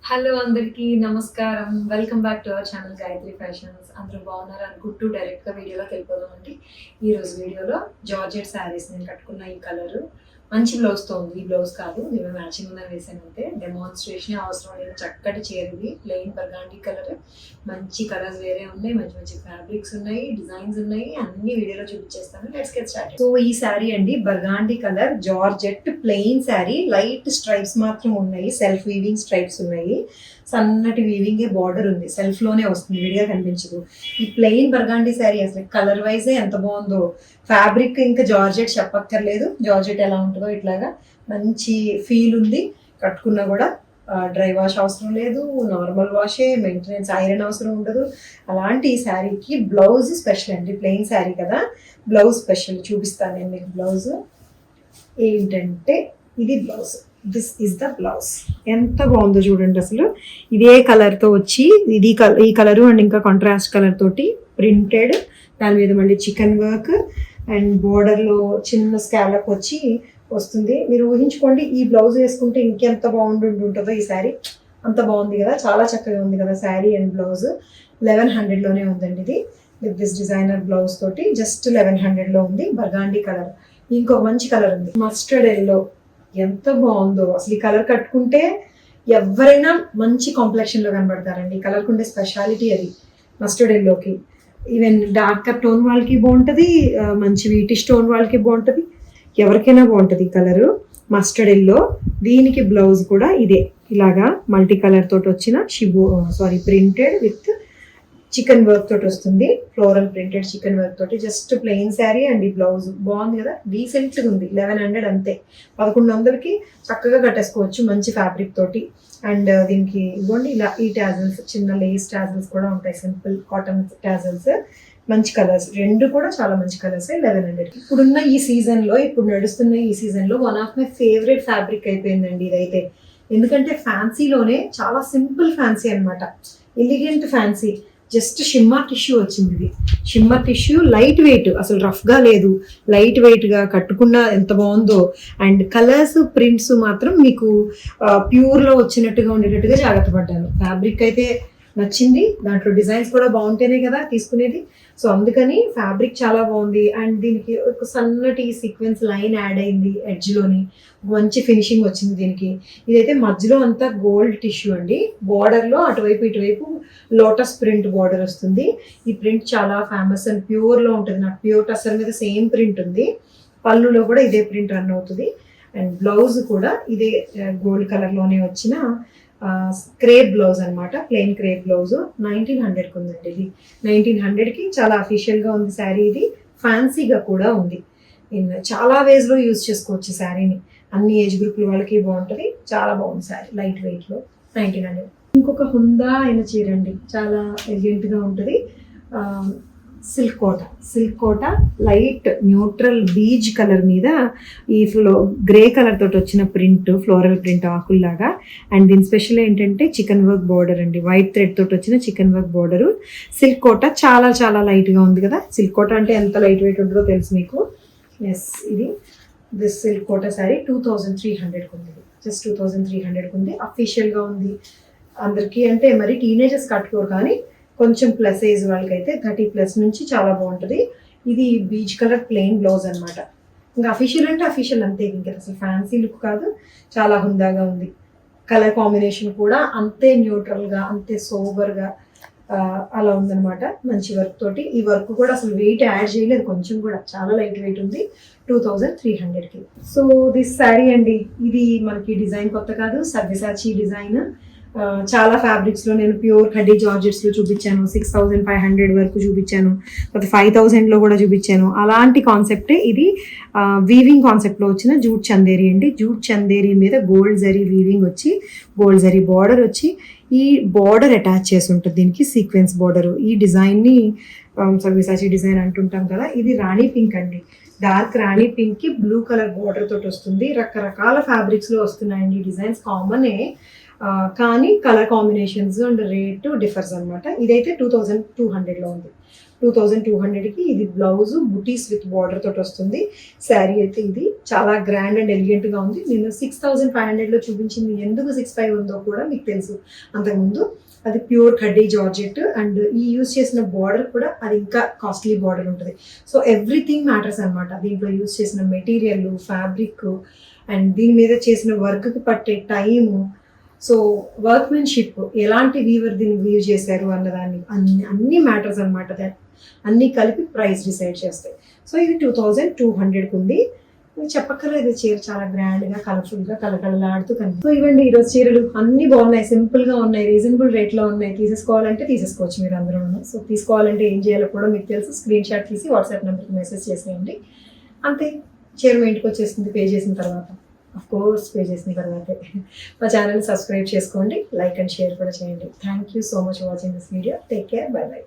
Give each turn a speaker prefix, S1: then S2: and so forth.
S1: Hello అందరికీ నమస్కారం. Welcome back to our channel Gayatri fashions. అందరూ బాగున్నారు అనుకుంటూ డైరెక్ట్‌గా వీడియోలోకి వెళ్ళిపోదామండి. ఈరోజు వీడియోలో జార్జెట్ శారీస్ నేను కట్టుకున్న ఈ కలరు మంచి బ్లౌజ్‌తో ఉంది. ఈ బ్లౌజ్ కాదు, నేను మ్యాచింగ్ ఉన్నది వేసాను అంతే. డెమాన్స్ట్రేషన్ అవసరం లేదు. చక్కటి చీర ఇది. Plain burgundy colour. మంచి కలర్స్ వేరే ఉన్నాయి. మంచి మంచి ఫ్యాబ్రిక్స్ ఉన్నాయి, డిజైన్స్ ఉన్నాయి. అన్ని వీడియోలో చూపించేస్తాను. Let's get started. సో ఈ శారీ అండి burgundy colour georgette plain sari. Light stripes మాత్రం ఉన్నాయి. సెల్ఫ్ వీవింగ్ స్ట్రైప్స్ ఉన్నాయి. సన్నటి వీవింగే బార్డర్ ఉంది. సెల్ఫ్ లోనే వస్తుంది, విడిగా కనిపించదు. ఈ ప్లెయిన్ బర్గాండీ శారీ అసలు కలర్ వైజే ఎంత బాగుందో. ఫ్యాబ్రిక్ ఇంకా జార్జెట్ చెప్పక్కర్లేదు. జార్జెట్ ఎలా ఉంటుందో ఇట్లాగా మంచి ఫీల్ ఉంది. కట్టుకున్నా కూడా డ్రై వాష్ అవసరం లేదు, నార్మల్ వాషే, మెయింటెనెన్స్ ఐరన్ అవసరం ఉండదు. అలాంటి ఈ శారీకి బ్లౌజ్ స్పెషల్ అండి. ప్లెయిన్ శారీ కదా, బ్లౌజ్ స్పెషల్ చూపిస్తాను నేను మీకు. బ్లౌజ్ ఏంటంటే ఇది blouse. This is the blouse. ఎంత బాగుందో చూడండి అసలు. ఇదే కలర్తో వచ్చి ఈ కలరు అండ్ ఇంకా కాంట్రాస్ట్ కలర్ తోటి ప్రింటెడ్, దాని మీద మళ్ళీ చికెన్ వర్క్ అండ్ బోర్డర్లో చిన్న స్కాలప్ వచ్చి వస్తుంది. మీరు ఊహించుకోండి, ఈ బ్లౌజ్ వేసుకుంటే ఇంకెంత బాగుంటుంటుంటుందో ఈ శారీ. అంత బాగుంది కదా, చాలా చక్కగా ఉంది కదా శారీ అండ్ బ్లౌజ్. 1100లోనే ఉందండి ఇది. విత్ దిస్ డిజైనర్ బ్లౌజ్ తోటి జస్ట్ 1100లో ఉంది. బర్గాండీ కలర్. ఇంకో మంచి కలర్ ఉంది, మస్టర్డ్ ఎల్లో. ఎంత బాగుందో అసలు. ఈ కలర్ కట్టుకుంటే ఎవరైనా మంచి కాంప్లెక్షన్లో కనబడతారండి. ఈ కలర్కి ఉండే స్పెషాలిటీ అది. మస్టర్డ్ ఎల్లోకి ఈవెన్ డార్కర్ టోన్ వాళ్ళకి బాగుంటుంది, మంచి వీటిష్ టోన్ వాళ్ళకి బాగుంటుంది, ఎవరికైనా బాగుంటుంది ఈ కలరు. Mustard yellow. దీనికి బ్లౌజ్ కూడా ఇదే, ఇలాగా మల్టీ కలర్ తోటి వచ్చిన ప్రింటెడ్ విత్ చికెన్ వర్క్ తోటి వస్తుంది. ఫ్లోరల్ ప్రింటెడ్ చికెన్ వర్క్ తోటి జస్ట్ ప్లెయిన్ శారీ అండ్ ఈ బ్లౌజ్ బాగుంది కదా, డీసెంట్గా ఉంది. 1100 అంతే. 1100కి చక్కగా కట్టేసుకోవచ్చు మంచి ఫ్యాబ్రిక్ తోటి. అండ్ దీనికి ఇవ్వండి ఇలా ఈ టాజల్స్, చిన్న లేస్ టాజల్స్ కూడా ఉంటాయి, సింపుల్ కాటన్ టాజల్స్. మంచి కలర్స్, రెండు కూడా చాలా మంచి కలర్స్. 1100. ఇప్పుడున్న ఈ సీజన్లో, ఇప్పుడు నడుస్తున్న ఈ సీజన్లో one of my favourite fabric అయిపోయిందండి ఇదైతే. ఎందుకంటే ఫ్యాన్సీలోనే చాలా సింపుల్ ఫ్యాన్సీ అనమాట, elegant fancy. Just shimmer tissue వచ్చింది ఇది. షిమ్మర్ టిష్యూ, లైట్ వెయిట్, అసలు రఫ్గా లేదు, లైట్ వెయిట్గా కట్టుకున్న ఎంత బాగుందో. అండ్ కలర్స్ ప్రింట్స్ మాత్రం మీకు ప్యూర్లో వచ్చినట్టుగా ఉండేటట్టుగా జాగ్రత్త పడ్డాను. ఫ్యాబ్రిక్ అయితే నచ్చింది, దాంట్లో డిజైన్స్ కూడా బాగుంటేనే కదా తీసుకునేది. సో అందుకని ఫ్యాబ్రిక్ చాలా బాగుంది. అండ్ దీనికి ఒక సన్నటి సీక్వెన్స్ లైన్ యాడ్ అయింది ఎడ్జ్లోని. మంచి ఫినిషింగ్ వచ్చింది దీనికి. ఇదైతే మధ్యలో అంతా గోల్డ్ టిష్యూ అండి. బార్డర్లో అటువైపు ఇటువైపు లోటస్ ప్రింట్ బార్డర్ వస్తుంది. ఈ ప్రింట్ చాలా ఫేమస్ అండ్ ప్యూర్లో ఉంటుంది. నాకు ప్యూర్ టసర్ మీద సేమ్ ప్రింట్ ఉంది. పళ్ళులో కూడా ఇదే ప్రింట్ రన్ అవుతుంది. అండ్ బ్లౌజ్ కూడా ఇదే గోల్డ్ కలర్లోనే వచ్చిన క్రేప్ బ్లౌజ్ అనమాట. Plain crepe blouse. 1900కి ఉందండి ఇది. 1900కి చాలా అఫీషియల్గా ఉంది శారీ. ఇది ఫ్యాన్సీగా కూడా ఉంది. చాలా వేస్లో యూజ్ చేసుకోవచ్చు శారీని. అన్ని ఏజ్ గ్రూపుల వాళ్ళకి బాగుంటుంది. చాలా బాగుంది శారీ, లైట్ వెయిట్లో. 1900. ఇంకొక హుందా అయిన చీర అండి, చాలా ఎలిగెంట్గా ఉంటుంది. సిల్క్ కోట లైట్ న్యూట్రల్ బీజ్ కలర్ మీద ఈ గ్రే కలర్ తోటి వచ్చిన ప్రింట్, ఫ్లోరల్ ప్రింట్ ఆకుల్లాగా. అండ్ దీని స్పెషల్ ఏంటంటే చికెన్ వర్క్ బార్డర్ అండి. వైట్ థ్రెడ్ తోటి వచ్చిన చికెన్ వర్క్ బార్డరు. సిల్క్ కోట చాలా చాలా లైట్గా ఉంది కదా. సిల్క్ కోట అంటే ఎంత లైట్ వెయిట్ ఉంటుందో తెలుసు మీకు. ఎస్, ఇది దిస్ సిల్క్ కోట శారీ 2300కి ఉంది. జస్ట్ 2300కి ఉంది. అఫీషియల్గా ఉంది అందరికీ. అంటే మరి టీనేజర్స్ కట్టుకోరు, కానీ కొంచెం ప్లస్ ఏజ్ వాళ్ళకైతే 30+ నుంచి చాలా బాగుంటుంది. ఇది బీచ్ కలర్ ప్లెయిన్ బ్లౌజ్ అనమాట. ఇంకా అఫీషియల్ అంటే అఫీషియల్ అంతే, ఇంకా అసలు ఫ్యాన్సీ లుక్ కాదు, చాలా హుందాగా ఉంది. కలర్ కాంబినేషన్ కూడా అంతే న్యూట్రల్గా, అంతే సోబర్గా అలా ఉందన్నమాట. మంచి వర్క్ తోటి. ఈ వర్క్ కూడా అసలు వెయిట్ యాడ్ చేయలేదు కొంచెం కూడా, చాలా లైట్ వెయిట్ ఉంది. 2300కి. సో దిస్ శారీ అండి. ఇది మనకి డిజైన్ కొత్త కాదు, సవ్యసాచి డిజైన్. చాలా ఫ్యాబ్రిక్స్లో నేను ప్యూర్ కడ్డీ జార్జెట్స్లో చూపించాను. 6500 వరకు చూపించాను, 5000లో కూడా చూపించాను. అలాంటి కాన్సెప్టే ఇది. వీవింగ్ కాన్సెప్ట్లో వచ్చిన జూట్ చందేరి అండి. జూట్ చందేరి మీద గోల్డ్ జరీ వీవింగ్ వచ్చి, గోల్డ్ జరీ బార్డర్ వచ్చి, ఈ బార్డర్ అటాచ్ చేసి ఉంటుంది దీనికి, సీక్వెన్స్ బార్డరు. ఈ డిజైన్ని సవ్యసాచి డిజైన్ అంటుంటాం కదా. ఇది రాణి పింక్ అండి. డార్క్ రాణి పింక్కి బ్లూ కలర్ బార్డర్ తోటి వస్తుంది. రకరకాల ఫ్యాబ్రిక్స్లో వస్తున్నాయండి డిజైన్స్. కామనే కానీ colour combinations and rate differs అనమాట. ఇదైతే 2200లో ఉంది. 2200కి ఇది బ్లౌజ్ బుటీస్ విత్ బార్డర్ తోటి వస్తుంది. శారీ అయితే ఇది చాలా గ్రాండ్ అండ్ ఎలిగెంట్గా ఉంది. నేను 6500లో చూపించింది ఎందుకు 65 ఉందో కూడా మీకు తెలుసు. అంతకుముందు అది ప్యూర్ కడ్డీ జార్జెట్ అండ్ ఈ యూజ్ చేసిన బార్డర్ కూడా అది ఇంకా కాస్ట్లీ బార్డర్ ఉంటుంది. సో ఎవ్రీథింగ్ మ్యాటర్స్ అనమాట. దీంట్లో యూజ్ చేసిన మెటీరియల్, ఫ్యాబ్రిక్ అండ్ దీని మీద చేసిన వర్క్కి పట్టే టైము, సో వర్క్మెన్షిప్, ఎలాంటి వీవర్ దీన్ని వీవ్ చేశారు అన్నదాన్ని అన్ని మ్యాటర్స్ అనమాట. అన్నీ కలిపి ప్రైస్ డిసైడ్ చేస్తాయి. సో ఇది 2200కి ఉంది. చెప్పక్కర్లేదు, చీర చాలా గ్రాండ్గా కలర్ఫుల్గా కలకలలాడుతూ కనిపి. సో ఇవ్వండి ఈరోజు చీరలు అన్నీ బాగున్నాయి, సింపుల్గా ఉన్నాయి, రీజనబుల్ రేట్లో ఉన్నాయి. తీసేసుకోవాలంటే తీసేసుకోవచ్చు మీరు అందరూ. సో తీసుకోవాలంటే ఏం చేయాలో కూడా మీకు తెలుసు. స్క్రీన్ షాట్ తీసి వాట్సాప్ నెంబర్కి మెసేజ్ చేసేయండి. అంతే, చీర మీ ఇంటికి వచ్చేస్తుంది పే చేసిన తర్వాత. ఆఫ్ కోర్స్ పే చేసిన తర్వాతే. మా ఛానల్ సబ్స్క్రైబ్ చేసుకోండి, లైక్ అండ్ షేర్ కూడా చేయండి. Thank you so much watching this video. Take care, by by.